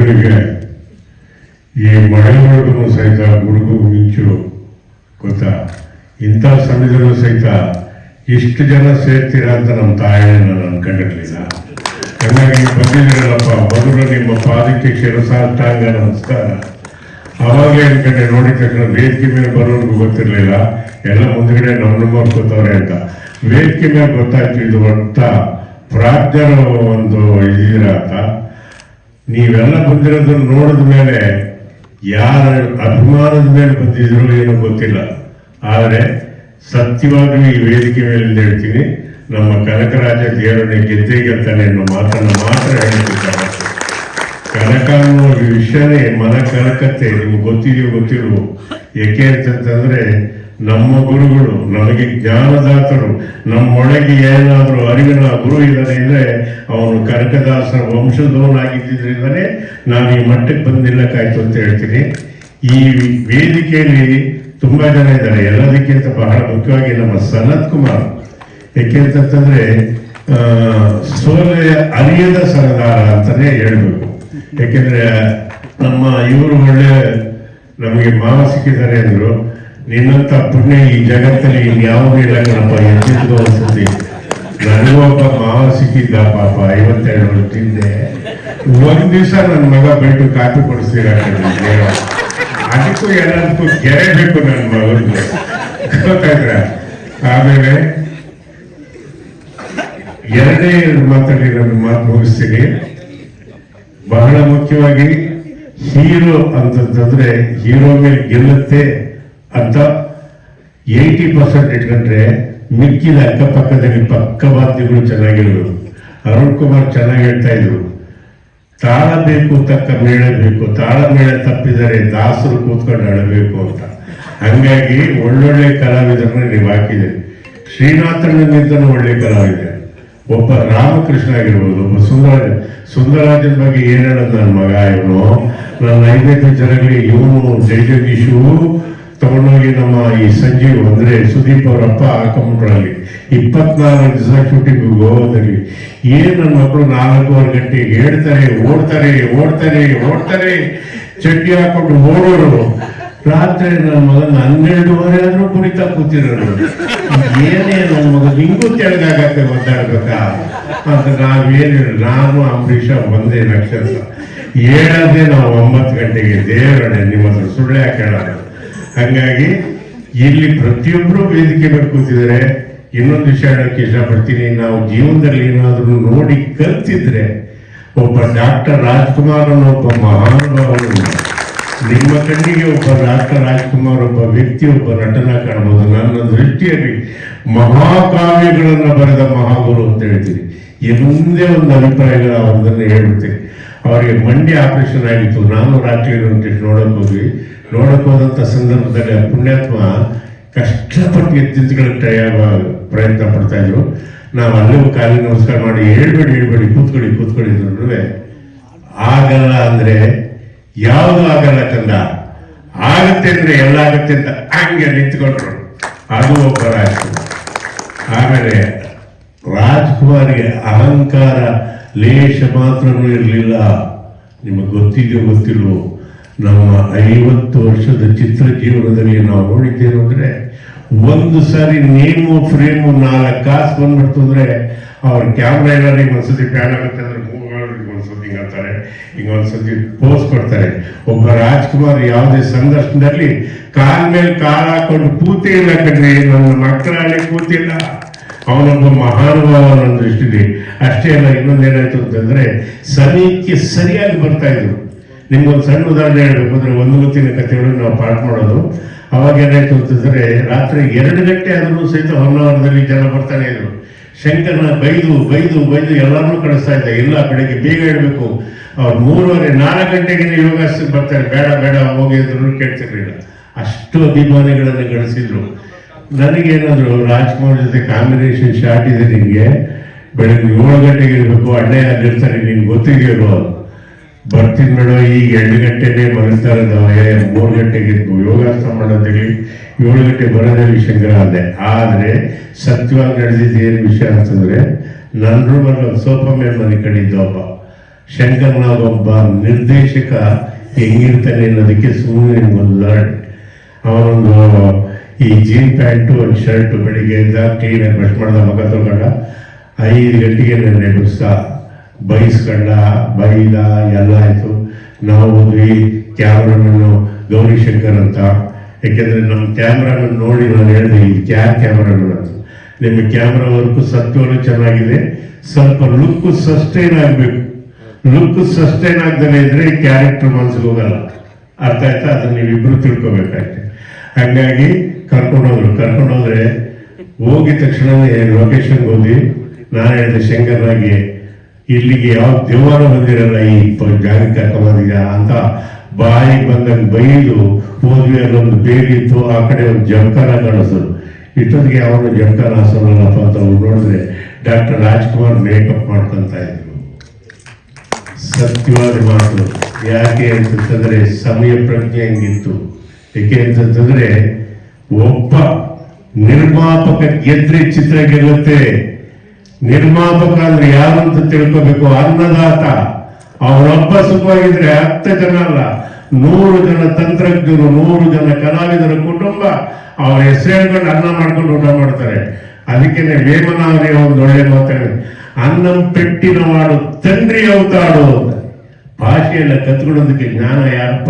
ಇವರಿಗೆ ಈ ಮಳೆವರೆಗೂ ಸಹಿತ ಗುಡುಗು ಮಿಂಚು ಗೊತ್ತಾ, ಇಂಥ ಸಮಯದಲ್ಲೂ ಸಹಿತ ಇಷ್ಟು ಜನ ಸೇರ್ತೀರಾ ಅಂತ ನಮ್ಮ ತಾಯಿಯನ್ನು ನಾನು ಅನ್ಕೊಂಡಿರ್ಲಿಲ್ಲ. ಹಾಗಾಗಿ ಬಂದಿದ್ದೀರಲ್ಲಪ್ಪ, ಮೊದಲು ನಿಮ್ಮ ಪಾದಕ್ಕೆ ಶಿರಸಾಷ್ಟಾಂಗ ನಮಸ್ಕಾರ. ಅವಾಗಲೇ ಅನ್ಕೊಂಡೆ, ನೋಡಿದ ತಕ್ಷಣ ವೇದಿಕೆ ಮೇಲೆ ಬರೋರ್ಗೂ ಗೊತ್ತಿರಲಿಲ್ಲ, ಎಲ್ಲ ಮುಂದ್ಗಡೆ ನಮ್ಮ ನೋಡ್ಕೋತವ್ರೆ ಅಂತ. ವೇದಿಕೆ ಮೇಲೆ ಗೊತ್ತಾಯ್ತು ಇದು ಅಂತ ಪ್ರಾಜ್ಞರ ಒಂದು ಇದೀರ ಅಂತ. ನೀವೆಲ್ಲ ಬಂದಿರೋದನ್ನು ನೋಡಿದ ಮೇಲೆ ಯಾರ ಅಭಿಮಾನದ ಮೇಲೆ ಬಂದಿದ್ರು ಏನೋ ಗೊತ್ತಿಲ್ಲ, ಆದರೆ ಸತ್ಯವಾಗ್ಲೂ ಈ ವೇದಿಕೆ ಮೇಲೆ ಹೇಳ್ತೀನಿ, ನಮ್ಮ ಕನಕರಾಜ ದೇವರನ್ನೇ ಗೆದ್ದೇ ಗೆಲ್ತಾನೆ ಅನ್ನೋ ಮಾತನ್ನು ಮಾತ್ರ ಹೇಳ್ತಿದ್ದಾರೆ. ಕನಕ ಅನ್ನೋ ವಿಷಯನೇ ಮನ ಕನಕತ್ತೆ, ನಿಮ್ಗೆ ಗೊತ್ತಿದೆಯೋ ಗೊತ್ತಿಲ್ವೋ. ಏಕೆ ಅಂತಂತಂದ್ರೆ ನಮ್ಮ ಗುರುಗಳು ನಮಗೆ ಜ್ಞಾನದಾತರು, ನಮ್ಮೊಳಗೆ ಏನಾದರೂ ಅರಿವಿನ ಗುರು ಇದ್ದಾನೆ ಅಂದರೆ ಅವನು ಕನಕದಾಸರ ವಂಶದವನಾಗಿದ್ದರಿಂದಲೇ ನಾನು ಈ ಮಟ್ಟಕ್ಕೆ ಬಂದಿಲ್ಲಕ್ಕಾಯ್ತು ಅಂತ ಹೇಳ್ತೀನಿ. ಈ ವೇದಿಕೆಯಲ್ಲಿ ತುಂಬ ಜನ ಇದ್ದಾರೆ. ಎಲ್ಲದಕ್ಕಿಂತ ಬಹಳ ಮುಖ್ಯವಾಗಿ ನಮ್ಮ ಸನತ್ ಕುಮಾರ್, ಯಾಕೆಂತಂದ್ರೆ ಸೋಲೆ ಅರಿಯದ ಸರದಾರ ಅಂತಾನೆ ಹೇಳ್ಬೇಕು. ಯಾಕೆಂದ್ರೆ ನಮ್ಮ ಇವರು ಒಳ್ಳೆ ನಮಗೆ ಮಾವ ಸಿಕ್ಕಿದ್ದಾರೆ ಅಂದ್ರು. ನಿನ್ನಂತ ಪುಣ್ಯ ಈ ಜಗತ್ತಲ್ಲಿ ಇನ್ಯಾವುದೂ ಇಲ್ಲ ಕಣಪ್ಪ, ಎತ್ತಿದ್ದು ಅನ್ಸುತ್ತೆ. ನನಗೂ ಒಬ್ಬ ಮಾವ ಸಿಕ್ಕಿದ್ದ ಪಾಪ, 52 ವರ್ಷದಿಂದ. ಒಂದ್ ದಿವಸ ನನ್ನ ಮಗ ಬಿಟ್ಟು ಕಾಫಿ ಕೊಡಿಸ್ತೀರ, ಅದಕ್ಕೂ ಎಲ್ಲದಕ್ಕೂ ಗೆರೆ ಬೇಕು ನನ್ನ ಮಗನಿಗೆ, ಗೊತ್ತಾಯ್ತ್ರ. ಆಮೇಲೆ ಎರಡೇ ಮಾತಾಡಿ ನನ್ನ ಮಾತು ಮುಗಿಸ್ತೀನಿ. ಬಹಳ ಮುಖ್ಯವಾಗಿ ಹೀರೋ ಅಂತಂದ್ರೆ ಹೀರೋ ಮೇಲೆ ಗೆಲ್ಲುತ್ತೆ ಅಂತ 80% ಇಟ್ಕೊಂಡ್ರೆ ಮಿಕ್ಕಿದ ಅಕ್ಕಪಕ್ಕದಲ್ಲಿ ಪಕ್ಕವಾದ್ಯಗಳು ಚೆನ್ನಾಗಿರ್ಬೇಕು. ಅರುಣ್ ಕುಮಾರ್ ಚೆನ್ನಾಗಿ ಹೇಳ್ತಾ ಇದ್ರು, ತಾಳ ಬೇಕು ತಕ್ಕ ಮೇಳ ಬೇಕು, ತಾಳ ಮೇಳ ತಪ್ಪಿದರೆ ದಾಸರು ಕೂತ್ಕೊಂಡು ಅಳಬೇಕು ಅಂತ. ಹಂಗಾಗಿ ಒಳ್ಳೊಳ್ಳೆ ಕಲಾವಿದರನ್ನ ನೀವು ಹಾಕಿದೆ. ಶ್ರೀನಾಥನಿಂದನೂ ಒಳ್ಳೆ ಕಲಾವಿದ, ಒಬ್ಬ ರಾಮಕೃಷ್ಣ ಆಗಿರ್ಬೋದು, ಒಬ್ಬ ಸುಂದರಾಜನ ಬಗ್ಗೆ ಏನ್ ಹೇಳೋದು ನನ್ನ ಮಗ ಇವನು. ನನ್ನ 5 ಪಿಕ್ಚರಲ್ಲಿ ಇವನು ಜಗದೀಶು ತಗೊಂಡೋಗಿ ನಮ್ಮ ಈ ಸಂಜೀವ್ ಅಂದ್ರೆ ಸುದೀಪ್ ಅವರಪ್ಪ ಹಾಕೊಂಡ್ರಲ್ಲಿ 24 ದಿವಸ ಶೂಟಿಂಗ್ ಗೋವಾದಲ್ಲಿ. ಏನ್ ನನ್ನ ಮಕ್ಕಳು 4:15 ಗಂಟೆಗೆ ಹೇಳ್ತಾರೆ, ಓಡ್ತಾರೆ ಚಡ್ಡಿ ಹಾಕೊಂಡು ಓಡೋರು. ರಾತ್ರಿ ನನ್ನ ಮಗನ 12:30 ಆದ್ರೂ ಕುರಿತಾ ಕೂತಿರೋರು. ಏನೇ ನನ್ನ ಮಗ ನಿಂಗೂ ತೆಳಗಾಗತ್ತೆ ಒದ್ದಾಡ್ಬೇಕಾ ಅಂತ ನಾವೇನು, ನಾನು ಅಂಬರೀಷ ಒಂದೇ ನಕ್ಷತ್ರ ಹೇಳೋದೇ ನಾವು 9 ಗಂಟೆಗೆ. ದೇವರೇ ನಿಮ್ಮ ಹತ್ರ ಸುಳ್ಳು ಯಾಕೆ ಹೇಳೋದು. ಹಂಗಾಗಿ ಇಲ್ಲಿ ಪ್ರತಿಯೊಬ್ಬರು ವೇದಿಕೆ ಮೇಲೆ ಕೂತಿದ್ದಾರೆ. ಇನ್ನೊಂದು ವಿಷಯ ಹೇಳಕ್ಕೆ ಇಷ್ಟಪಡ್ತೀನಿ, ನಾವು ಜೀವನದಲ್ಲಿ ಏನಾದರೂ ನೋಡಿ ಕಲ್ತಿದ್ರೆ ಒಬ್ಬ ಡಾಕ್ಟರ್ ರಾಜ್ಕುಮಾರ್ ಅನ್ನೋ ಒಬ್ಬ ಮಹಾನುಭಾವರು, ನಿಮ್ಮ ಕಣ್ಣಿಗೆ ಒಬ್ಬ ಡಾಕ್ಟರ್ ರಾಜ್ಕುಮಾರ್ ಒಬ್ಬ ವ್ಯಕ್ತಿ, ಒಬ್ಬ ನಟನ ಕಾಣಬಹುದು. ನನ್ನ ದೃಷ್ಟಿಯಲ್ಲಿ ಮಹಾಕಾವ್ಯಗಳನ್ನು ಬರೆದ ಮಹಾಗುರು ಅಂತ ಹೇಳ್ತೀನಿ. ಮುಂದೆ ಒಂದು ಅಭಿಪ್ರಾಯಗಳು ಅವ್ರದನ್ನು ಹೇಳ್ಬಿಡ್ತೀನಿ. ಅವರಿಗೆ ಮಂಡ್ಯ ಆಪರೇಷನ್ ಆಗಿತ್ತು. ನಾನು ರಾತ್ರಿ ನೋಡಕ್ ಹೋದಂಥ ಸಂದರ್ಭದಲ್ಲಿ ಆ ಪುಣ್ಯಾತ್ಮ ಕಷ್ಟಪಟ್ಟು ಎತ್ತಿಂತುಗಳಿಗೆ ಪ್ರಯತ್ನ ಪಡ್ತಾ ಇದ್ರು. ನಾವು ಅಲ್ಲೂ ಕಾಲಿನ ನಮಸ್ಕಾರ ಮಾಡಿ ಹೇಳ್ಬೇಡಿ ಕೂತ್ಕೊಳ್ಳಿ ಅಂದ್ರೆ ಆಗಲ್ಲ ಅಂದ್ರೆ ಯಾವುದು ಆಗಲ್ಲ ಕಂದ, ಆಗತ್ತೆ ಅಂದ್ರೆ ಎಲ್ಲ ಆಗತ್ತೆ ಅಂತ ಹಂಗೆ ನಿಂತ್ಕೊಂಡ್ರು. ಅದು ಒಬ್ಬ ರಾಜ್ಕುಮಾರ್. ಆಮೇಲೆ ರಾಜ್ಕುಮಾರ್ಗೆ ಅಹಂಕಾರ ಲೇಷ ಮಾತ್ರನೂ ಇರಲಿಲ್ಲ. ನಿಮಗೆ ಗೊತ್ತಿದೆಯೋ ಗೊತ್ತಿಲ್ವೋ, ನಮ್ಮ 50 ವರ್ಷದ ಚಿತ್ರ ಜೀವನದಲ್ಲಿ ನಾವು ನೋಡಿದ್ದೇನು ಅಂದ್ರೆ, ಒಂದು ಸಾರಿ ನೇಮು ಫ್ರೇಮು 4 ಕಾಸು ಬಂದ್ಬಿಡ್ತು ಅಂದ್ರೆ ಅವ್ರ ಕ್ಯಾಮ್ರಾ ಏನಾದ್ರು ಒಂದ್ಸತಿ ಪ್ಯಾನ್ ಆಗುತ್ತೆ ಅಂದ್ರೆ ಒಂದ್ಸತಿ ಹಿಂಗಂತಾರೆ, ಒಂದ್ಸತಿ ಪೋಸ್ ಕೊಡ್ತಾರೆ. ಒಬ್ಬ ರಾಜ್ಕುಮಾರ್ ಯಾವುದೇ ಸಂದರ್ಶನದಲ್ಲಿ ಕಾಲ್ ಮೇಲೆ ಕಾಲ್ ಹಾಕೊಂಡು ಕೂತೇ ಇಲ್ಲ ಕಣ್ರಿ, ನನ್ನ ಮಕ್ಕಳಲ್ಲಿ ಕೂತಿಲ್ಲ. ಅವನೊಬ್ಬ ಮಹಾನುಭಾವ ನನ್ನ ದೃಷ್ಟಿಲಿ. ಅಷ್ಟೇ ಅಲ್ಲ, ಇನ್ನೊಂದೇನಾಯ್ತು ಅಂತಂದ್ರೆ ಸಮಯಕ್ಕೆ ಸರಿಯಾಗಿ ಬರ್ತಾ ಇದ್ರು. ನಿಮ್ಗೊಂದು ಸಣ್ಣ ಉದಾಹರಣೆ ಹೇಳ್ಬೇಕು ಅಂದ್ರೆ, ಒಂದು ಹೊತ್ತಿನ ಕಥೆಗಳು ನಾವು ಪಾಠ ಮಾಡೋದು. ಅವಾಗ ಏನಾಯ್ತು ಅಂತಂದ್ರೆ, ರಾತ್ರಿ 2 ಗಂಟೆ ಆದ್ರೂ ಸಹಿತ ಹೊನ್ನಾವರದಲ್ಲಿ ಜನ ಬರ್ತಾನೆ ಇದ್ರು. ಶಂಕರ್ನ ಬೈದು ಎಲ್ಲರನ್ನೂ ಕಳಿಸ್ತಾ ಇದ್ದ. ಇಲ್ಲ, ಬೆಳಗ್ಗೆ ಬೇಗ ಹೇಳ್ಬೇಕು. ಅವ್ರು 3:30-4 ಗಂಟೆಗೆ ಯೋಗಾಸನ ಬರ್ತಾರೆ, ಬೇಡ ಹೋಗಿ ಅಂದ್ರೂ ಕೇಳ್ತಿರ್ಲಿಲ್ಲ. ಅಷ್ಟು ಅಭಿಮಾನಿಗಳನ್ನು ಗಳಿಸಿದ್ರು. ನನಗೇನಾದ್ರು ರಾಜ್ಕುಮಾರ್ ಜೊತೆ ಕಾಂಬಿನೇಷನ್ ಶಾರ್ಟ್ ಇದೆ, ನಿನ್ಗೆ ಬೆಳಗ್ಗೆ 7 ಗಂಟೆಗೆ ಇರ್ಬೇಕು, ಅಣ್ಣೆ ಅಲ್ಲಿರ್ತಾರೆ, ನಿನ್ಗೆ ಗೊತ್ತಿದೆಯೋ ಬರ್ತೀನಿ ಮೇಡೋ, ಈಗ 2 ಗಂಟೆಗೆ ಮಲಗ್ತಾ ಇರೋದು, 3 ಗಂಟೆಗೆ ಯೋಗಾಸನ ಮಾಡೋದಿರಲಿ, 7 ಗಂಟೆ ಬರೋದಲ್ಲಿ ಶಂಕರ ಅಂದೆ. ಆದರೆ ಸತ್ಯವಾಗಿ ನಡೆದಿದ್ದು ಏನು ವಿಷಯ ಅಂತಂದ್ರೆ, ನನ್ನ ರೂಮಲ್ಲಿ ಒಂದು ಸೋಫಾ ಮೇಲೆ ಮನೆ ಕಡಿದ್ದೊಬ್ಬ ಶಂಕರ್ನಾಗ್ ಒಬ್ಬ ನಿರ್ದೇಶಕ ಹೆಂಗಿರ್ತಾನೆ ಅನ್ನೋದಕ್ಕೆ ಸುಮ್ಮನೆ ಒಂದು ಲರ್ಡ್. ಅವನೊಂದು ಈ ಜೀನ್ ಪ್ಯಾಂಟು ಒಂದು ಶರ್ಟು ಬೆಳಿಗ್ಗೆ ಎದ್ದ ಕ್ಲೀನಾಗಿ ಬ್ರಷ್ ಮಾಡ್ದ, ಮಗ ತಗೊಂಡ 5 ಗಂಟೆಗೆ ನನ್ನ ಎಬ್ಬಿಸ್ದ, ಬೈಸ್ಕೊಂಡ, ಬೈದ, ಎಲ್ಲ ಆಯಿತು. ನಾವು ಹೋದ್ವಿ ಕ್ಯಾಮ್ರಾಮನ್ನು ಗೌರಿಶಂಕರ್ ಅಂತ. ಯಾಕೆಂದರೆ ನಮ್ಮ ಕ್ಯಾಮ್ರಾಮನ್ ನೋಡಿ ನಾನು ಹೇಳಿದೆ, ಇದು ಕ್ಯಾಮ್ರಾಮನ್ ಅಂತ. ನಿಮ್ಮ ಕ್ಯಾಮ್ರಾ ವರ್ಕು ಸತ್ವನು ಚೆನ್ನಾಗಿದೆ, ಸ್ವಲ್ಪ ಲುಕ್ ಸಸ್ಟೈನ್ ಆಗಬೇಕು. ಲುಕ್ ಸಸ್ಟೈನ್ ಆಗದೇ ಇದ್ರೆ ಕ್ಯಾರೆಕ್ಟರ್ ಮನ್ಸಿಗೆ ಹೋಗಲ್ಲ. ಅರ್ಥ ಆಯ್ತಾ? ಅದನ್ನ ನೀವಿಬ್ರು ತಿಳ್ಕೊಬೇಕಾಗ್ತದೆ. ಹಾಗಾಗಿ ಕರ್ಕೊಂಡೋದ್ರೆ ಹೋಗಿದ ತಕ್ಷಣವೇ ಲೊಕೇಶನ್ಗೆ ಹೋಗಿ ನಾನು ಹೇಳಿದೆ ಶಂಕರ್ನಾಗೆ, ಇಲ್ಲಿಗೆ ಯಾವ ದೇವಾರ ಬಂದಿರಲ್ಲ, ಈ ಜಾಗಕ್ಕೆ ಕರ್ಕೊಂಬಂದಿದ್ದ ಅಂತ ಬಾಯಿಗೆ ಬಂದಾಗ ಬೈದು ಹೋದ್ವಿ. ಅಲ್ಲೊಂದು ಬೇಗಿತ್ತು, ಆ ಕಡೆ ಒಂದು ಜಂಕಾರ ಕಾಣಿಸೋದು. ಇಷ್ಟೊತ್ತಿಗೆ ಅವನು ಜಂಕಾರ ಹಾಸೋನಲ್ಲಪ್ಪ ಅಂತ ಅವ್ರು ನೋಡಿದ್ರೆ ಡಾಕ್ಟರ್ ರಾಜ್ಕುಮಾರ್ ಮೇಕಪ್ ಮಾಡ್ಕೊಂತ ಇದ್ರು. ಸತ್ಯವಾದ ಮಾತು. ಯಾಕೆ ಅಂತಂತಂದ್ರೆ ಸಮಯ ಪ್ರಜ್ಞೆ ಹೆಂಗಿತ್ತು. ಯಾಕೆ ಅಂತಂತಂದ್ರೆ ಒಬ್ಬ ನಿರ್ಮಾಪಕ ಗೆದ್ರೆ ಚಿತ್ರ ಗೆಲ್ಲುತ್ತೆ. ನಿರ್ಮಾಪಕ ಅಂದ್ರೆ ಯಾರು ಅಂತ ತಿಳ್ಕೋಬೇಕು. ಅನ್ನದಾತ. ಅವರೊಬ್ಬ ಸುಖವಾಗಿದ್ರೆ 10 ಜನ ಅಲ್ಲ, 100 ಜನ ತಂತ್ರಜ್ಞರು, 100 ಜನ ಕಲಾವಿದರ ಕುಟುಂಬ ಅವ್ರ ಹೆಸರು ಹೇಳ್ಕೊಂಡು ಅನ್ನ ಮಾಡ್ಕೊಂಡು ಊಟ ಮಾಡ್ತಾರೆ. ಅದಕ್ಕೇನೆ ವೇಮನ ಅವರೇ ಒಂದು ಒಳ್ಳೆ ಮಾತಾಡಿದ್ರೆ, ಅನ್ನಂ ಪೆಟ್ಟಿನ ಮಾಡು ತಂದ್ರಿ ಅವತಾಡು. ಭಾಷೆಯೆಲ್ಲ ಕತ್ಕೊಳ್ಳೋದಕ್ಕೆ ಜ್ಞಾನ ಯಾರಪ್ಪ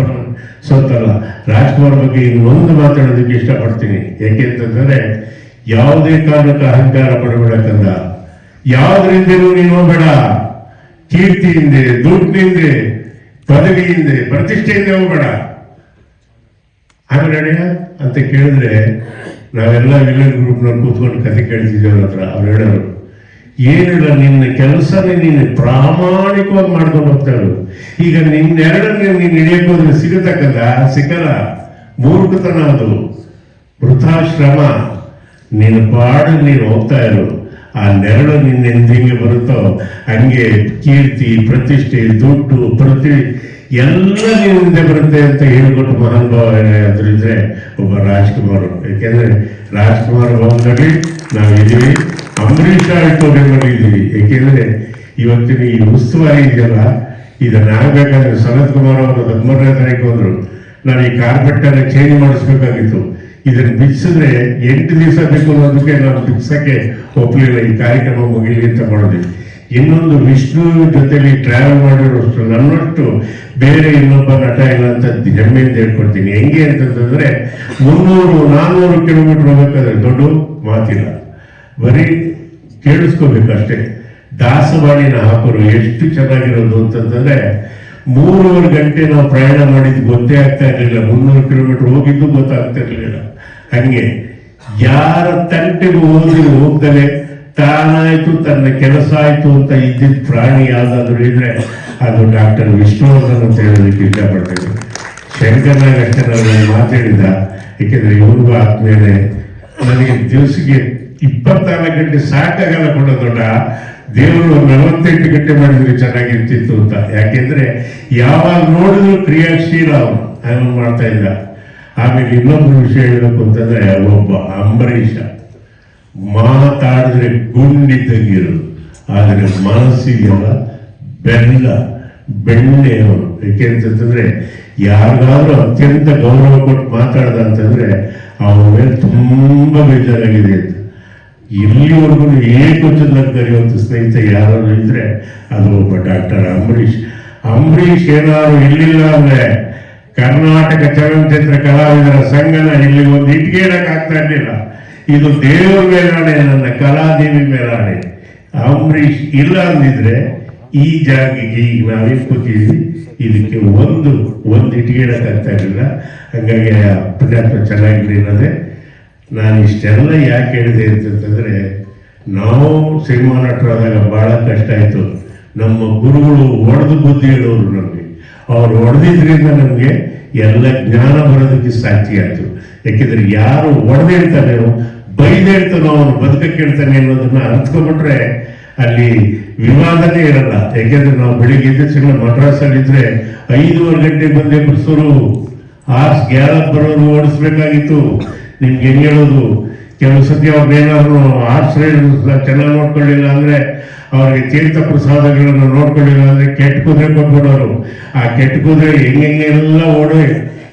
ಸೋತಲ್ಲ. ರಾಜ್ಕುಮಾರ್ ಬಗ್ಗೆ ಇನ್ನೊಂದು ಮಾತಾಡೋದಕ್ಕೆ ಇಷ್ಟಪಡ್ತೀನಿ. ಯಾಕೆ ಅಂತಂದ್ರೆ ಯಾವುದೇ ಕಾರಣಕ್ಕೆ ಅಹಂಕಾರ ಪಡಬೇಡಕ್ಕಂದ. ಯಾವುದರಿಂದಲೂ ನೀನು ಹೋಗ್ಬೇಡ. ಕೀರ್ತಿಯಿಂದ, ದುಡ್ಡಿನಿಂದ, ಪದವಿಯಿಂದ, ಪ್ರತಿಷ್ಠೆಯಿಂದ ಹೋಗ್ಬೇಡ. ಆಮೇಲೆ ನಡೆಯ ಅಂತ ಕೇಳಿದ್ರೆ ನಾವೆಲ್ಲ ವಿಲನ್ ಗ್ರೂಪ್ನವ್ರು ಕೂತ್ಕೊಂಡು ಕತೆ ಕೇಳ್ತಿದ್ದೇವೆ ಅವ್ರ ಹತ್ರ. ಅವ್ರು ಹೇಳೋರು, ಏನಿಲ್ಲ, ನಿನ್ನ ಕೆಲಸನೇ ನೀನು ಪ್ರಾಮಾಣಿಕವಾಗಿ ಮಾಡ್ಕೊಂಡು ಹೋಗ್ತಾ ಇರೋದು. ಈಗ ನಿನ್ನೆರಡನ್ನೇ ನೀನು ಹಿಡಿಯಕ್ಕೆ ಹೋದ್ರೆ ಸಿಗತಕ್ಕಲ್ಲ, ಸಿಕ್ಕಲ್ಲ. ಮೂರ್ಖತನ ಅದು, ವೃಥಾಶ್ರಮ. ನಿನ್ನ ಪಾಡು ನೀನು ಹೋಗ್ತಾ ಇರು. ಆ ನೆರಳು ನಿನ್ನೆಂದಿಂಗೆ ಬರುತ್ತೋ ಹಂಗೆ ಕೀರ್ತಿ, ಪ್ರತಿಷ್ಠೆ, ದುಡ್ಡು, ಎಲ್ಲ ನಿನ್ನಿಂದ ಬರುತ್ತೆ ಅಂತ ಹೇಳ್ಕೊಟ್ಟು ಮಹಾನುಭಾವ ಏನಾದ್ರಿದ್ರೆ ಒಬ್ಬ ರಾಜ್ಕುಮಾರ್. ಯಾಕೆಂದ್ರೆ ರಾಜ್ಕುಮಾರ್ ಭವನದಲ್ಲಿ ನಾವಿದ್ದೀವಿ, ಅಂಬರೀಷ್ ಆಡಿಟೋರಿಯಂ ಇದ್ದೀವಿ. ಯಾಕೆಂದ್ರೆ ಇವತ್ತಿನ ಈ ಉಸ್ತುವಾರಿ ಇದೆಯಲ್ಲ, ಇದನ್ನ ಆಗ್ಬೇಕಾದ್ರೆ ಸನತ್ ಕುಮಾರ್ ಅವರು 13ನೇ ತಾರೀಕು ಹೋದ್ರು. ನಾನು ಈ ಕಾರ್ಪೆಟ್ ಅನ್ನ ಚೇಂಜ್ ಮಾಡಿಸ್ಬೇಕಾಗಿತ್ತು. ಇದನ್ನ ಬಿಚ್ಚಿದ್ರೆ 8 ದಿವಸ ಬೇಕು ಅನ್ನೋದಕ್ಕೆ ನಾನು ಬಿಚ್ಚಕ್ಕೆ ಒಪ್ಪಲಿಲ್ಲ. ಈ ಕಾರ್ಯಕ್ರಮ ಮುಗಿಲಿ ಅಂತ ಮಾಡಿದ್ವಿ. ಇನ್ನೊಂದು ವಿಷ್ಣು ಜೊತೆಲಿ ಟ್ರಾವೆಲ್ ಮಾಡಿರೋಷ್ಟು ನನ್ನಷ್ಟು ಬೇರೆ ಇನ್ನೊಬ್ಬ ನಟ ಇಲ್ಲ ಅಂತ ಹೆಮ್ಮೆಯಿಂದ ಹೇಳ್ಕೊಡ್ತೀನಿ. ಹೆಂಗೆ ಅಂತಂದ್ರೆ 300-400 ಕಿಲೋಮೀಟರ್ ಹೋಗ್ಬೇಕಾದ್ರೆ ದೊಡ್ಡ ಮಾತಿಲ್ಲ, ಬರೀ ಕೇಳಿಸ್ಕೋಬೇಕಷ್ಟೇ. ದಾಸವಾಣಿನ ಹಾಕೋರು ಎಷ್ಟು ಚೆನ್ನಾಗಿರೋದು ಅಂತಂದ್ರೆ 3.5 ಗಂಟೆ ನಾವು ಪ್ರಯಾಣ ಮಾಡಿದ್ದು ಗೊತ್ತೇ ಆಗ್ತಾ ಇರಲಿಲ್ಲ. 300 ಕಿಲೋಮೀಟರ್ ಹೋಗಿದ್ದು ಗೊತ್ತಾಗ್ತಾ ಇರಲಿಲ್ಲ. ಹಂಗೆ ಯಾರ ತಂಟೆಗೂ ಹೋಗ್ದಲೆ ತಾನಾಯ್ತು, ತನ್ನ ಕೆಲಸ ಆಯ್ತು ಅಂತ ಇದ್ದಿದ್ದ ಪ್ರಾಣಿ ಯಾವ್ದಾದ್ರು ಇದ್ರೆ ಅದು ಡಾಕ್ಟರ್ ವಿಷ್ಣುವರ್ಧನ್ ಅಂತ ಹೇಳೋದಕ್ಕೆ ಇಷ್ಟಪಡ್ತೇನೆ. ಶಂಕರ್ನಾಗ್ ಅಷ್ಟೇ ನಾನು ಮಾತಾಡಿದ. ಏಕೆಂದ್ರೆ ಇವ್ರಿಗೂ ಆದ್ಮೇಲೆ ನನಗೆ ದಿವಸಕ್ಕೆ 24 ಗಂಟೆ ಸಾಕಾಗಲ್ಲ ಕೊಡೋದೊಡ್ಡ ದೇವರು 48 ಗಂಟೆ ಮಾಡಿದ್ರೆ ಚೆನ್ನಾಗಿರ್ತಿತ್ತು ಅಂತ. ಯಾಕೆಂದ್ರೆ ಯಾವಾಗ ನೋಡಿದ್ರು ಕ್ರಿಯಾಶೀಲ ಅವನು ಮಾಡ್ತಾ ಇದ್ದ. ಆಮೇಲೆ ಇನ್ನೊಂದು ವಿಷಯ ಹೇಳಬೇಕು ಅಂತಂದ್ರೆ, ಒಬ್ಬ ಅಂಬರೀಷ ಮಾತಾಡಿದ್ರೆ ಗುಂಡಿದ್ದಂಗಿರೋದು, ಆದರೆ ಮನಸ್ಸಿಗೆಲ್ಲ ಬೆಣ್ಣೆ ಅವನು. ಯಾಕೆ ಅಂತಂದ್ರೆ ಯಾರಿಗಾದ್ರೂ ಅತ್ಯಂತ ಗೌರವ ಕೊಟ್ಟು ಮಾತಾಡ್ದ ಅಂತಂದ್ರೆ ಅವನ ಮೇಲೆ ತುಂಬಾ ಬೇಜಾರಾಗಿದೆ ಅಂತ. ಇಲ್ಲಿವರೆಗೂ ಏಕವಚನದಾಗ ಕರೆಯುವಂತ ಸ್ನೇಹಿತ ಯಾರಾದ್ರು ಇದ್ರೆ ಅದು ಒಬ್ಬ ಡಾಕ್ಟರ್ ಅಂಬರೀಷ್. ಅಂಬರೀಷ್ ಏನಾದ್ರು ಇರ್ಲಿಲ್ಲ ಅಂದ್ರೆ ಕರ್ನಾಟಕ ಚಲನಚಿತ್ರ ಕಲಾವಿದರ ಸಂಘನ ಇಲ್ಲಿ ಒಂದು ಇಟ್ಗೆ ಆಗ್ತಾ ಇರ್ಲಿಲ್ಲ. ಇದು ದೇವರ ಮೇಲಾಣೆ, ನನ್ನ ಕಲಾದೇವಿ ಮೇಲಾಣೆ. ಅಂಬರೀಷ್ ಇಲ್ಲ ಅಂದಿದ್ರೆ ಈ ಜಾಗಕ್ಕೆ ಈಗ ನಾವೇನ್ ಕೂತಿದ್ವಿ ಇದಕ್ಕೆ ಒಂದು ಇಟ್ಗೆ ಆಗ್ತಾ ಇರಲಿಲ್ಲ. ಹಂಗಾಗಿ ಪುಣ್ಯಾತ್ಮ ಚೆನ್ನಾಗಿರ್ಲಿ ಅನ್ನೋದೇ. ನಾನು ಇಷ್ಟೆಲ್ಲ ಯಾಕೆ ಹೇಳಿದೆ ಅಂತಂದ್ರೆ, ನಾವು ಸಿನಿಮಾ ನಟರಾದಾಗ ಬಹಳ ಕಷ್ಟ ಆಯ್ತು. ನಮ್ಮ ಗುರುಗಳು ಒಡೆದು ಬುದ್ಧಿ ಹೇಳೋರು ನಮ್ಗೆ. ಅವ್ರು ಹೊಡೆದಿದ್ರಿಂದ ನಮ್ಗೆ ಎಲ್ಲ ಜ್ಞಾನ ಬರೋದಕ್ಕೆ ಸಾಧ್ಯ ಆಯ್ತು. ಯಾಕೆಂದ್ರೆ ಯಾರು ಹೊಡೆದಿರ್ತಾನೆ, ಬೈದಿರ್ತಾನೋ ಅವನು ಬದುಕಕ್ಕೆ ಹೇಳ್ತಾನೆ ಅನ್ನೋದನ್ನ ಅರ್ಥಕೊಂಡ್ಬಿಟ್ರೆ ಅಲ್ಲಿ ವಿವಾದನೇ ಇರಲ್ಲ. ಯಾಕೆಂದ್ರೆ ನಾವು ಬೆಳಿಗ್ಗೆ ಎದ್ದ ಸಿನಿಮಾ ಮದ್ರಾಸಲ್ಲಿದ್ರೆ 5:30 ಗಂಟೆಗೆ ಬಂದೆ ಬಿಡಿಸೋರು, ಆರ್ಸ್ ಗ್ಯಾಲಪ್ ಬರೋರು ಓಡಿಸ್ಬೇಕಾಗಿತ್ತು. ನಿಮ್ಗೆ ಹೆಂಗ್ ಹೇಳೋದು, ಕೆಲವು ಸತಿ ಅವ್ರನ್ನೇನಾದ್ರು ಆರ್ಸ್ ಚೆನ್ನಾಗಿ ನೋಡ್ಕೊಳ್ಳಿಲ್ಲ ಅಂದ್ರೆ ಅವ್ರಿಗೆ ತೀರ್ಥ ಪ್ರಸಾದಗಳನ್ನು ನೋಡ್ಕೊಳ್ಳಿಲ್ಲ ಅಂದ್ರೆ ಕೆಟ್ಟ ಕುದುರೆ ಕೊಟ್ಬಿಡೋರು. ಆ ಕೆಟ್ಟ ಕುದುರೆ ಹೆಂಗೆಲ್ಲ ಓಡಿ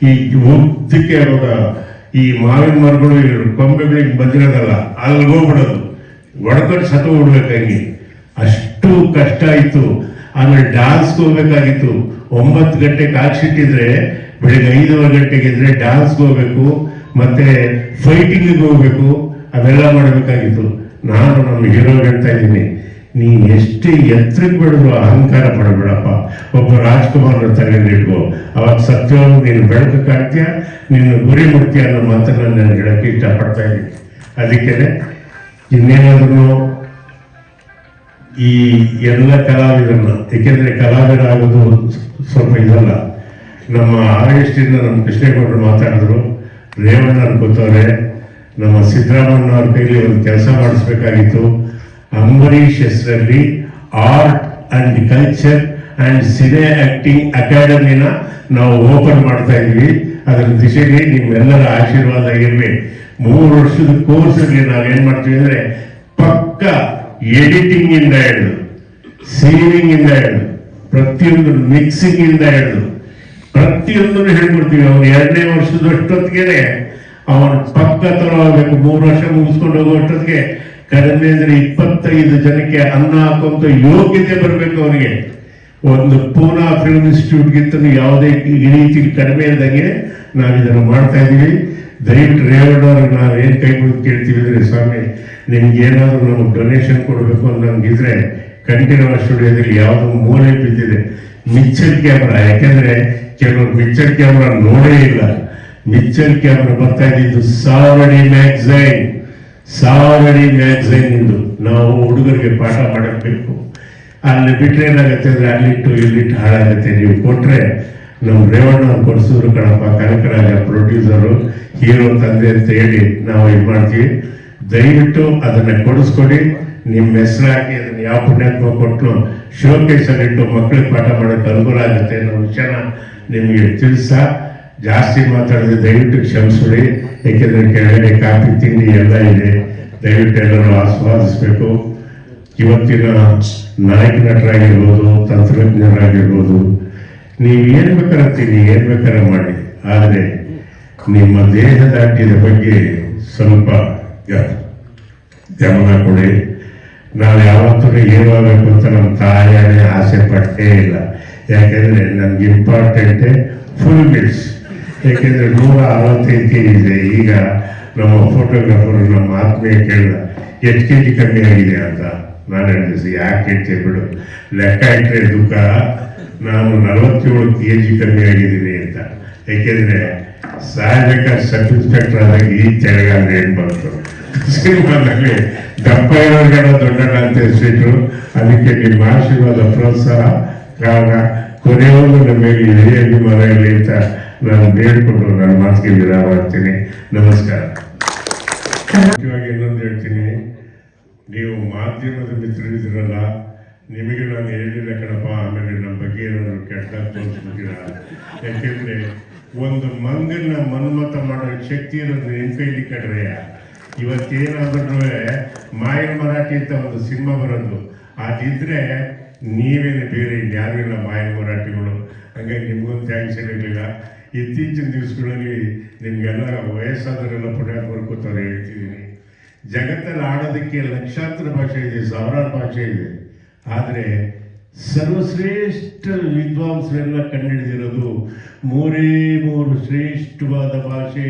ಈ ಉದ್ದಕ್ಕೆ ಅವಾಗ ಈ ಮಾವಿನ ಮರಗಳು ಕೊಂಬೆಗಳಿಗೆ ಬಂದಿರೋದಲ್ಲ, ಅಲ್ಲಿ ಹೋಗ್ಬಿಡೋದು, ಒಡ್ಕೊಂಡು ಸತ್ತು ಬಿಡ್ಬೇಕಂಗೆ. ಅಷ್ಟು ಕಷ್ಟ ಆಯ್ತು. ಆಮೇಲೆ ಡಾನ್ಸ್ಗೆ ಹೋಗ್ಬೇಕಾಗಿತ್ತು. 9 ಗಂಟೆಗೆ ಹಾಕ್ಸಿಟ್ಟಿದ್ರೆ ಬೆಳಿಗ್ಗೆ 5 ಗಂಟೆಗೆ ಇದ್ರೆ ಡಾನ್ಸ್ಗೆ ಹೋಗ್ಬೇಕು, ಮತ್ತೆ ಫೈಟಿಂಗಿಗೆ ಹೋಗ್ಬೇಕು, ಅವೆಲ್ಲ ಮಾಡಬೇಕಾಗಿತ್ತು. ನಾನು ನಮ್ಮ ಹೀರೋಗೆ ಹೇಳ್ತಾ ಇದ್ದೀನಿ, ನೀನು ಎಷ್ಟೇ ಎತ್ತರಕ್ಕೆ ಬೆಳೆದ್ರು ಅಹಂಕಾರ ಪಡಬೇಡಪ್ಪ. ಒಬ್ಬ ರಾಜ್ಕುಮಾರ್ ತಗೊಂಡಿಟ್ಕೋ, ಅವಾಗ ಸತ್ಯವಾಗಿ ನೀನು ಬೆಳಕು ಕಾಣ್ತೀಯ, ನೀನು ಗುರಿ ಮುಡ್ತೀಯ ಅನ್ನೋ ಮಾತನ್ನ ನಾನು ಹೇಳಕ್ಕೆ ಇಷ್ಟಪಡ್ತಾ ಇದ್ದೀನಿ. ಅದಕ್ಕೆ ಇನ್ನೇನಾದ್ರೂ ಈ ಎಲ್ಲ ಕಲಾವಿದರನ್ನ, ಏಕೆಂದ್ರೆ ಕಲಾವಿದರಾಗೋದು ಸ್ವಲ್ಪ ಇದಲ್ಲ. ನಮ್ಮ ಆರ್ಎಸ್ಟಿಂದ ನಮ್ಮ ಕೃಷ್ಣೇಗೌಡರು ಮಾತಾಡಿದ್ರು, ರೇವಣ್ಣ ಅನ್ಕೋತವ್ರೆ, ನಮ್ಮ ಸಿದ್ದರಾಮಣ್ಣ ಅವ್ರ ಕೈಲಿ ಒಂದು ಕೆಲಸ ಮಾಡಿಸ್ಬೇಕಾಗಿತ್ತು. ಅಂಬರೀಷ್ ಹೆಸರಲ್ಲಿ art and culture and cine acting ಅಕಾಡೆಮಿನ ನಾವು ಓಪನ್ ಮಾಡ್ತಾ ಇದ್ವಿ. ಅದರ ದಿಶೆಗೆ ನಿಮ್ಮೆಲ್ಲರ ಆಶೀರ್ವಾದ ಇರಲಿ. 3 ವರ್ಷದ ಕೋರ್ಸ್ಗೆ ನಾವೇನ್ ಮಾಡ್ತೀವಿ ಅಂದ್ರೆ ಪಕ್ಕ ಎಡಿಟಿಂಗ್ ಇಂದ ಹಿಡಿದು, ಸೀವಿಂಗ್ ಇಂದ ಹಿಡಿದು, ಪ್ರತಿಯೊಂದು ಮಿಕ್ಸಿಂಗ್ ಇಂದ ಹಿಡಿದು ಪ್ರತಿಯೊಂದನ್ನು ಹೇಳ್ಕೊಡ್ತೀವಿ. ಅವನು 2ನೇ ವರ್ಷದಷ್ಟೊತ್ತಿಗೆ ಅವನು ಪಕ್ಕ ತರಬೇಕು. 3 ವರ್ಷ ಮುಗಿಸ್ಕೊಂಡು ಹೋಗುವಷ್ಟೊತ್ತಿಗೆ ಕಡಿಮೆ ಅಂದ್ರೆ 25 ಜನಕ್ಕೆ ಅನ್ನ ಹಾಕುವಂತ ಯೋಗ್ಯತೆ ಬರಬೇಕು ಅವನಿಗೆ. ಒಂದು ಪೂನಾ ಫಿಲ್ಮ್ ಇನ್ಸ್ಟಿಟ್ಯೂಟ್ಗಿಂತ ಯಾವುದೇ ಈ ರೀತಿ ಕಡಿಮೆ ಇದ್ದಂಗೆ ನಾವು ಇದನ್ನು ಮಾಡ್ತಾ ಇದೀವಿ. ದಯವಿಟ್ಟು ರೇವಣ್ಣವ್ರಿಗೆ ನಾವೇನ್ ಕೈ ಮುಗಿದು ಕೇಳ್ತೀವಿ ಅಂದ್ರೆ, ಸ್ವಾಮಿ ನಿಮ್ಗೆ ಏನಾದ್ರು ನಮ್ಗೆ ಡೊನೇಷನ್ ಕೊಡಬೇಕು ಅಂತ ನಮ್ಗಿದ್ರೆ ಕಂಠೀರವ ಸ್ಟುಡಿಯೋದಲ್ಲಿ ಯಾವ್ದು ಮೂಲೆ ಬಿದ್ದಿದೆ ಮಿಕ್ಸರ್ ಕ್ಯಾಮ್ರಾ. ಯಾಕೆಂದ್ರೆ ಕೆಲವರು ಮಿಕ್ಸರ್ ಕ್ಯಾಮ್ರಾ ನೋಡೇ ಇಲ್ಲ. ಮಿಕ್ಸರ್ ಕ್ಯಾಮ್ರಾ ಬರ್ತಾ ಇದ್ದಿದ್ದು ಸಾವಡಿ ಮ್ಯಾಗ್ಝೈನ್ ಇಂದು ನಾವು ಹುಡುಗರಿಗೆ ಪಾಠ ಮಾಡಬೇಕು. ಅಲ್ಲಿ ಬಿಟ್ರೆ ಏನಾಗುತ್ತೆ ಅಂದ್ರೆ ಅಲ್ಲಿಟ್ಟು ಇಲ್ಲಿಟ್ಟು ಹಾಳಾಗುತ್ತೆ. ನೀವು ಕೊಟ್ರೆ ನಮ್ಮ ರೇವಣ್ಣ ಕೊಡಿಸಿದ್ರು ಕಣಪ್ಪ, ಕನಕರಾಜ ಪ್ರೊಡ್ಯೂಸರು, ಹೀರೋ ತಂದೆ ಅಂತ ಹೇಳಿ ನಾವು ಇದು ಮಾಡ್ತೀವಿ. ದಯವಿಟ್ಟು ಅದನ್ನ ಕೊಡಿಸ್ಕೊಡಿ. ನಿಮ್ಮ ಹೆಸರು ಹಾಕಿ ಅದನ್ನ ಯಾವ ಪುಣ್ಯಾತ್ಮ ಕೊಟ್ಟು ಶೋಕೇಸ್ ಅಲ್ಲಿಟ್ಟು ಮಕ್ಕಳಿಗೆ ಪಾಠ ಮಾಡೋಕ್ಕೆ ಅನುಕೂಲ ಆಗುತ್ತೆ ಅನ್ನೋ ವಿಷಯನ ನಿಮಗೆ ತಿಳಿಸ ಜಾಸ್ತಿ ಮಾತಾಡಿದ್ರೆ ದಯವಿಟ್ಟು ಕ್ಷಮಿಸ್ಬಿಡಿ. ಏಕೆಂದ್ರೆ ಕೆಳಗಡೆ ಕಾಫಿ ತಿಂಡಿ ಎಲ್ಲ ಇದೆ, ದಯವಿಟ್ಟು ಎಲ್ಲರೂ ಆಸ್ವಾದಿಸ್ಬೇಕು. ಇವತ್ತಿನ ನಾಯಕ ನಟರಾಗಿರ್ಬೋದು, ತಂತ್ರಜ್ಞರಾಗಿರ್ಬೋದು, ನೀವು ಏನ್ ಬೇಕಾರಂತೀನಿ, ಏನ್ ಬೇಕಾದ್ರೆ ಮಾಡಿ, ಆದರೆ ನಿಮ್ಮ ದೇಹದಾಢ್ಯದ ಬಗ್ಗೆ ಸ್ವಲ್ಪ ಗಮನ ಕೊಡಿ. ನಾವು ಯಾವತ್ತೂ ಏನಾಗಬೇಕು ಅಂತ ನಮ್ಮ ತಾಯಿಯಾನೇ ಆಸೆ ಪಟ್ಟೇ ಇಲ್ಲ. ಯಾಕೆಂದ್ರೆ ನಮ್ಗೆ ಇಂಪಾರ್ಟೆಂಟೇ ಫುಲ್ ಮಿಲ್ಸ್. ಯಾಕೆಂದ್ರೆ 165 kg ಇದೆ. ಈಗ ನಮ್ಮ ಫೋಟೋಗ್ರಾಫರ್ ನಮ್ಮ ಆತ್ಮೀಯ ಕೇಳಿದ ಎಷ್ಟು kg ಕಮ್ಮಿ ಆಗಿದೆ ಅಂತ. ನಾನು ಹೇಳಿದೆ, ಯಾಕೆ ಹೇಳ್ತೇವೆ ಬಿಡು, ಲೆಕ್ಕ ಇಟ್ಟರೆ ದುಃಖ. ನಾನು 47 kg ಕಮ್ಮಿ ಆಗಿದ್ದೀನಿ ಅಂತ. ಯಾಕೆಂದ್ರೆ ಸಾಯ್ಬೇಕಾದ್ರೆ ಸಬ್ ಇನ್ಸ್ಪೆಕ್ಟರ್ ಆದಾಗ ಈ ತೆಳಗಾಲ ಏನ್ ಬಂತು, ಸಿನಿಮಾದಲ್ಲಿ ದಪ್ಪ ಇರೋರ್ಗೆಲ್ಲ ದೊಡ್ಡಣ್ಣ ಅಂತ ಹೆಸರಿಟ್ರು. ಅದಕ್ಕೆ ನಿಮ್ಮ ಆಶೀರ್ವಾದ, ಪ್ರೋತ್ಸಾಹ ಕಾರಣ. ಕೊನೆಯವರೆಗೂ ನಮ್ಮ ಮೇಲೆ ಇದೇ ಅಭಿಮಾನ ಇರಲಿ ಅಂತ ನಾನು ಬೇಡ್ಕೊಂಡು ನನ್ನ ಮಾತಿಗೆ ವಿರಾಮ ಮಾಡ್ತೀನಿ. ನಮಸ್ಕಾರ. ಮುಖ್ಯವಾಗಿ ಇನ್ನೊಂದು ಹೇಳ್ತೀನಿ, ನೀವು ಮಾಧ್ಯಮದ ಮಿತ್ರರಿದ್ದೀರಲ್ಲ, ನಿಮಗೆ ನಾನು ಹೇಳಿಲ್ಲ ಕಣಪ್ಪ, ಆಮೇಲೆ ನಮ್ಮ ಬಗ್ಗೆ ಏನಾದ್ರು ಕೆಟ್ಟದಾಗಿ ತೋರಿಸ್ಬಿಟ್ಟಿರ. ಯಾಕೆಂದ್ರೆ ಒಂದು ಮಂಗನ್ನ ಮನ್ಮತ ಮಾಡೋ ಶಕ್ತಿ ಇರೋದು ನಿಮ್ ಕೈಲಿ ಕಡ್ರೆ. ಇವತ್ತೇನಾದ್ರೂ ಮಾಯನ್ ಮರಾಠಿ ಅಂತ ಒಂದು ಸಿನಿಮಾ ಬರೋದು, ಅದಿದ್ರೆ ನೀವೇನು ಬೇರೆ ಇನ್ಯಾರು ಇಲ್ಲ ಮಾಯನ್ ಮರಾಠಿಗಳು. ಹಂಗಾಗಿ ನಿಮ್ಗೊಂದು ಥ್ಯಾಂಕ್ಸ್ ಇರಲಿಲ್ಲ. ಇತ್ತೀಚಿನ ದಿವಸಗಳಲ್ಲಿ ನಿಮ್ಗೆಲ್ಲ ವಯಸ್ಸಾದವರೆಲ್ಲ ಪುಣ್ಯಾತ್ಮರು ಕೂತವ್ರು ಹೇಳ್ತಿದ್ದೀನಿ. ಜಗತ್ತಲ್ಲಿ ಆಡೋದಕ್ಕೆ ಲಕ್ಷಾಂತರ ಭಾಷೆ ಇದೆ, ಸಾವಿರಾರು ಭಾಷೆ ಇದೆ. ಆದರೆ ಸರ್ವಶ್ರೇಷ್ಠ ವಿದ್ವಾಂಸರೆಲ್ಲ ಕಂಡುಹಿಡಿದಿರೋದು 3 ಶ್ರೇಷ್ಠವಾದ ಭಾಷೆ.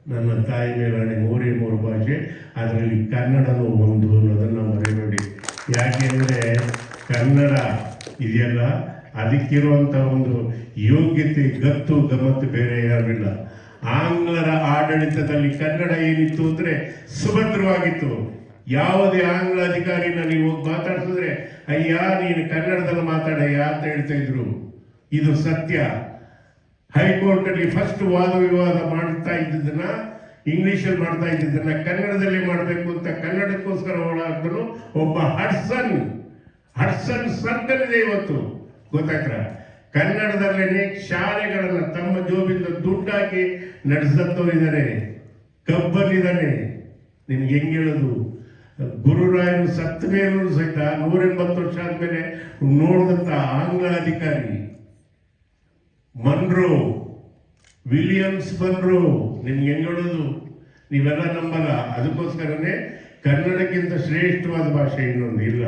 ನನ್ನ ತಾಯಿ ಮೇಲಾಣೆ 3 ಭಾಷೆ, ಅದರಲ್ಲಿ ಕನ್ನಡನೂ ಒಂದು ಅನ್ನೋದನ್ನು ಮರೆಯಬೇಡಿ. ಯಾಕೆಂದರೆ ಕನ್ನಡ ಇದೆಯಲ್ಲ, ಅದಕ್ಕಿರುವಂಥ ಒಂದು ಯೋಗ್ಯತೆ, ಗತ್ತು, ಗಮ್ಮತ್ತು ಬೇರೆ ಯಾರಿಲ್ಲ. ಆಂಗ್ಲರ ಆಡಳಿತದಲ್ಲಿ ಕನ್ನಡ ಏನಿತ್ತು ಅಂದರೆ ಸುಭದ್ರವಾಗಿತ್ತು. ಯಾವುದೇ ಆಂಗ್ಲ ಅಧಿಕಾರಿನ ನೀವು ಮಾತಾಡ್ಸಿದ್ರೆ, ಅಯ್ಯ ನೀನು ಕನ್ನಡದಲ್ಲಿ ಮಾತಾಡಯ್ಯ ಅಂತ ಹೇಳ್ತಾ ಇದ್ರು. ಇದು ಸತ್ಯ. ಹೈಕೋರ್ಟ್ ಅಲ್ಲಿ ಫಸ್ಟ್ ವಾದ ವಿವಾದ ಮಾಡ್ತಾ ಇದ್ದದನ್ನ, ಇಂಗ್ಲಿಷಲ್ಲಿ ಮಾಡ್ತಾ ಇದ್ದದನ್ನ ಕನ್ನಡದಲ್ಲಿ ಮಾಡಬೇಕು ಅಂತ ಕನ್ನಡಕ್ಕೋಸ್ಕರ ಹೋರಾಡಿದ್ರು ಒಬ್ಬ ಹಡ್ಸನ್ ಸರ್ಕಲ್ ಇದೆ ಇವತ್ತು, ಗೊತ್ತಾಗ್ರ. ಕನ್ನಡದಲ್ಲೇನೆ ಶಾಲೆಗಳನ್ನ ತಮ್ಮ ಜೋಬಿಂದ ದುಡ್ಡಾಕಿ ನಡೆಸತ್ತವರಿದ್ದಾರೆ, ಕಬ್ಬಲ್ಲಿದ್ದಾನೆ. ನಿಮ್ಗೆ ಹೆಂಗ್ ಹೇಳೋದು? ಗುರುರಾಯರು ಸತ್ತ ಮೇಲೂ ಸಹಿತ 180 ವರ್ಷ ಆದ್ಮೇಲೆ ನೋಡಿದಂಥ ಆಂಗ್ಲ ಅಧಿಕಾರಿ ಮನ್ರೋ, ವಿಲಿಯಮ್ಸ್ ಮನ್ರೋ, ನಿಮ್ಗೆ ಹೆಂಗ್ ಹೇಳೋದು ನೀವೆಲ್ಲ ನಂಬಲ್ಲ. ಅದಕ್ಕೋಸ್ಕರನೇ ಕನ್ನಡಕ್ಕಿಂತ ಶ್ರೇಷ್ಠವಾದ ಭಾಷೆ ಇನ್ನೊಂದು ಇಲ್ಲ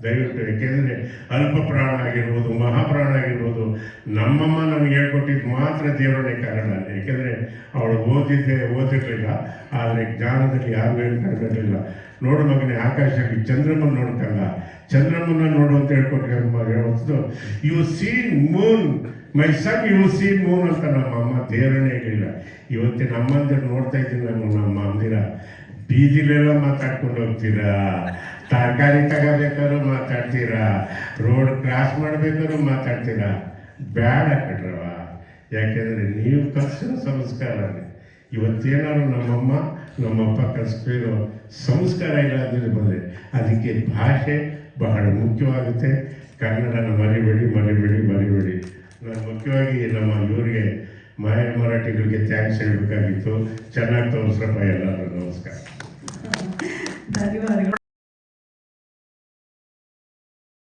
ದಯವಿಟ್ಟು. ಯಾಕೆಂದರೆ ಅಲ್ಪ ಪ್ರಾಣ ಆಗಿರ್ಬೋದು, ಮಹಾಪ್ರಾಣ ಆಗಿರ್ಬೋದು, ನಮ್ಮಮ್ಮ ನನಗೆ ಹೇಳ್ಕೊಟ್ಟಿದ್ದು ಮಾತ್ರ ದೇವರೇ ಕಾರಣ. ಯಾಕೆಂದರೆ ಅವಳು ಓದಿರಲಿಲ್ಲ, ಆದರೆ ಜ್ಞಾನದಲ್ಲಿ ಯಾರು ಏನು ಕಡಿಮೆರಲಿಲ್ಲ. ನೋಡು ಮಗನೇ, ಆಕಾಶದಲ್ಲಿ ಚಂದ್ರಮ್ಮನ ನೋಡ್ಕಲ್ಲ, ಚಂದ್ರಮ್ಮನ ನೋಡು ಅಂತ ಹೇಳ್ಕೊಟ್ಟು ಯು ಸಿ ಮೂನ್ ಮೈ ಸನ್, ಯು ಸಿ ಮೂನ್ ಅಂತ ನಮ್ಮಮ್ಮ ದೇವರೇ ಹೇಳಿಲ್ಲ. ಇವತ್ತಿನ ಅಮ್ಮಂದಿರು ನೋಡ್ತಾ ಇದ್ದೀನಿ ನಮ್ಮ ಅಮ್ಮಂದಿರ ಬೀದಿಲೆಲ್ಲ ಮಾತಾಡ್ಕೊಂಡು ಹೋಗ್ತೀರಾ, ತರಕಾರಿ ತಗೋಬೇಕಾದ್ರೂ ಮಾತಾಡ್ತೀರಾ, ರೋಡ್ ಕ್ರಾಸ್ ಮಾಡ್ಬೇಕಾದ್ರೂ ಮಾತಾಡ್ತೀರಾ. ಬೇಡ ಕಟ್ರವ, ಯಾಕೆಂದರೆ ನೀವು ಕಲಿಸಿರೋ ಸಂಸ್ಕಾರನೇ. ಇವತ್ತೇನಾದ್ರು ನಮ್ಮಮ್ಮ ನಮ್ಮಪ್ಪ ಕಲಿಸ್ತಿರೋ ಸಂಸ್ಕಾರ ಇಲ್ಲ ಅಂದರೆ ಬಂದರೆ ಅದಕ್ಕೆ ಭಾಷೆ ಬಹಳ ಮುಖ್ಯವಾಗುತ್ತೆ. ಕನ್ನಡನ ಮರಿಬೇಡಿ. ನಾನು ಮುಖ್ಯವಾಗಿ ನಮ್ಮ ಇವರಿಗೆ ಮರಾಠಿಗಳಿಗೆ ಥ್ಯಾಂಕ್ಸ್ ಹೇಳಬೇಕಾಗಿತ್ತು. ಚೆನ್ನಾಗಿ ತೋರಿಸ್ರಪ್ಪ ಎಲ್ಲರೂ. ನಮಸ್ಕಾರ. ಧನ್ಯವಾದಗಳು.